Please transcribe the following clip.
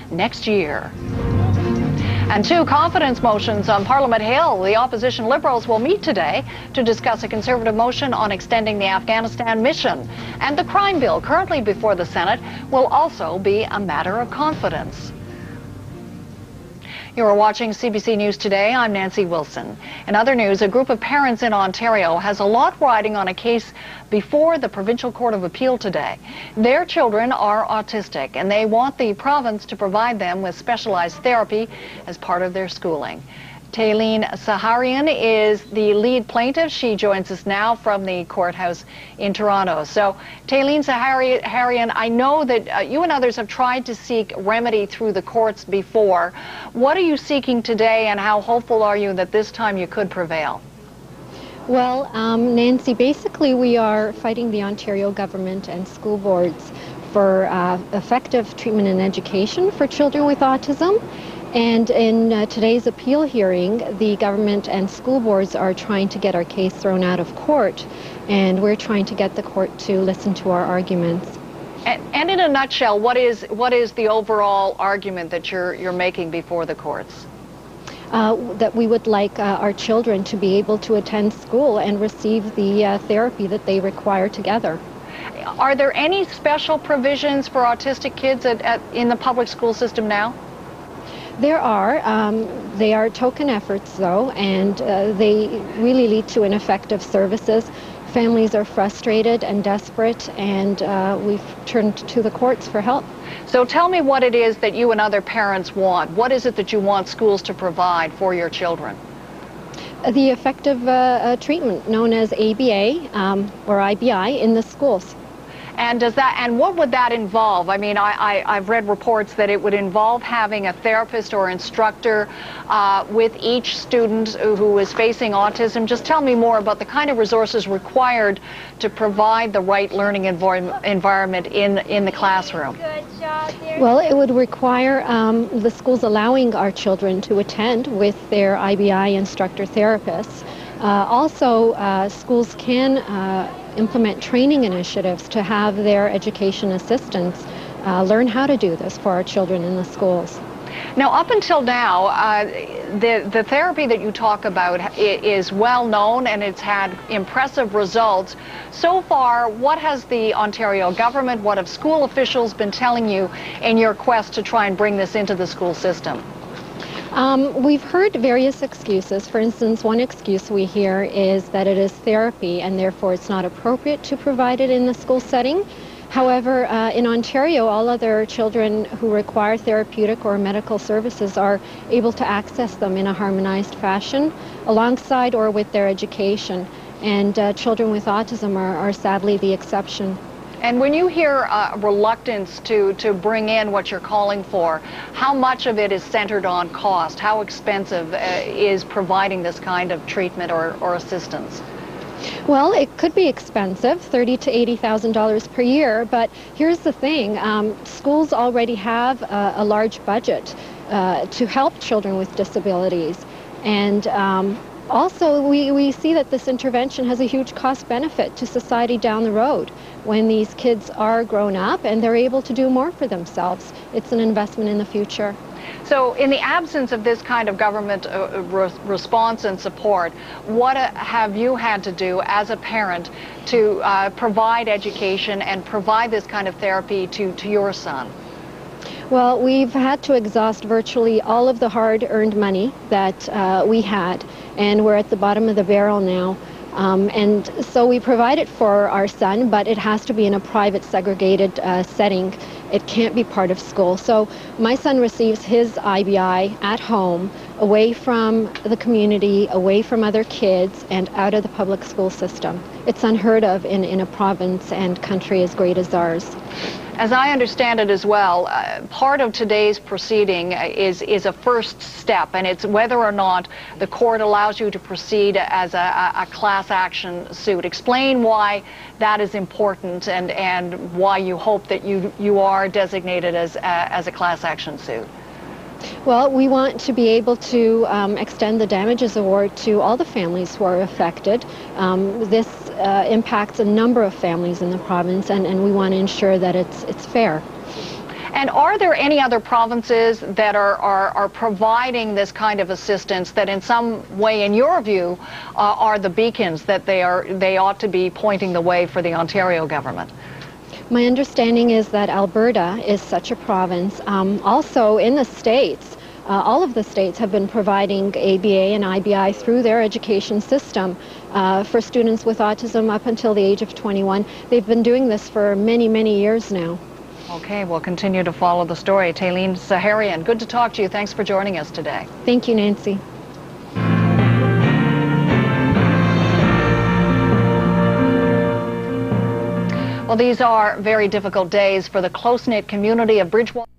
next year. And two confidence motions on Parliament Hill. The opposition Liberals will meet today to discuss a Conservative motion on extending the Afghanistan mission. And the crime bill currently before the Senate will also be a matter of confidence. You are watching CBC News Today. I'm Nancy Wilson. In other news, a group of parents in Ontario has a lot riding on a case before the Provincial Court of Appeal today. Their children are autistic, and they want the province to provide them with specialized therapy as part of their schooling. Taline Sagharian is the lead plaintiff. She joins us now from the courthouse in Toronto. So, Taline Sagharian, I know that you and others have tried to seek remedy through the courts before. What are you seeking today, and how hopeful are you that this time you could prevail? Well, Nancy, basically we are fighting the Ontario government and school boards for effective treatment and education for children with autism. And in today's appeal hearing, the government and school boards are trying to get our case thrown out of court, and we're trying to get the court to listen to our arguments. And in a nutshell, what is the overall argument that you're making before the courts? That we would like our children to be able to attend school and receive the therapy that they require together. Are there any special provisions for autistic kids in the public school system now? There are. They are token efforts, though, and they really lead to ineffective services. Families are frustrated and desperate, and we've turned to the courts for help. So tell me what it is that you and other parents want. What is it that you want schools to provide for your children? The effective treatment known as ABA or IBI in the schools. And what would that involve? I mean, I've read reports that it would involve having a therapist or instructor with each student who is facing autism. Just tell me more about the kind of resources required to provide the right learning environment in the classroom. Well, it would require the schools allowing our children to attend with their IBI instructor therapists. Also, schools can implement training initiatives to have their education assistants learn how to do this for our children in the schools. Now, up until now, the therapy that you talk about is well known and it's had impressive results. So far, what has the Ontario government, what have school officials been telling you in your quest to try and bring this into the school system? We've heard various excuses. For instance, one excuse we hear is that it is therapy and therefore it's not appropriate to provide it in the school setting. However, in Ontario, all other children who require therapeutic or medical services are able to access them in a harmonized fashion alongside or with their education. And children with autism are sadly the exception. And when you hear reluctance to bring in what you're calling for, how much of it is centered on cost? How expensive is providing this kind of treatment or assistance? Well, it could be expensive, $30,000 to $80,000 per year, but here's the thing, schools already have a large budget to help children with disabilities. And also, we see that this intervention has a huge cost benefit to society down the road. When these kids are grown up and they're able to do more for themselves, it's an investment in the future. So in the absence of this kind of government response and support, what have you had to do as a parent to provide education and provide this kind of therapy to your son? Well, we've had to exhaust virtually all of the hard-earned money that we had, and we're at the bottom of the barrel now. And so we provide it for our son, but it has to be in a private, segregated setting. It can't be part of school. So my son receives his IBI at home, away from the community, away from other kids, and out of the public school system. It's unheard of in a province and country as great as ours. As I understand it as well, part of today's proceeding is a first step, and it's whether or not the court allows you to proceed as a class action suit. Explain why that is important and why you hope that you are designated as a class action suit. Well, we want to be able to extend the damages award to all the families who are affected. This impacts a number of families in the province, and we want to ensure that it's fair. And are there any other provinces that are providing this kind of assistance that in some way, in your view, are the beacons that they ought to be pointing the way for the Ontario government? My understanding is that Alberta is such a province. Also in the States, all of the states have been providing ABA and IBI through their education system for students with autism up until the age of 21. They've been doing this for many, many years now. Okay, we'll continue to follow the story. Taline Sagharian, good to talk to you. Thanks for joining us today. Thank you, Nancy. Well, these are very difficult days for the close-knit community of Bridgewater.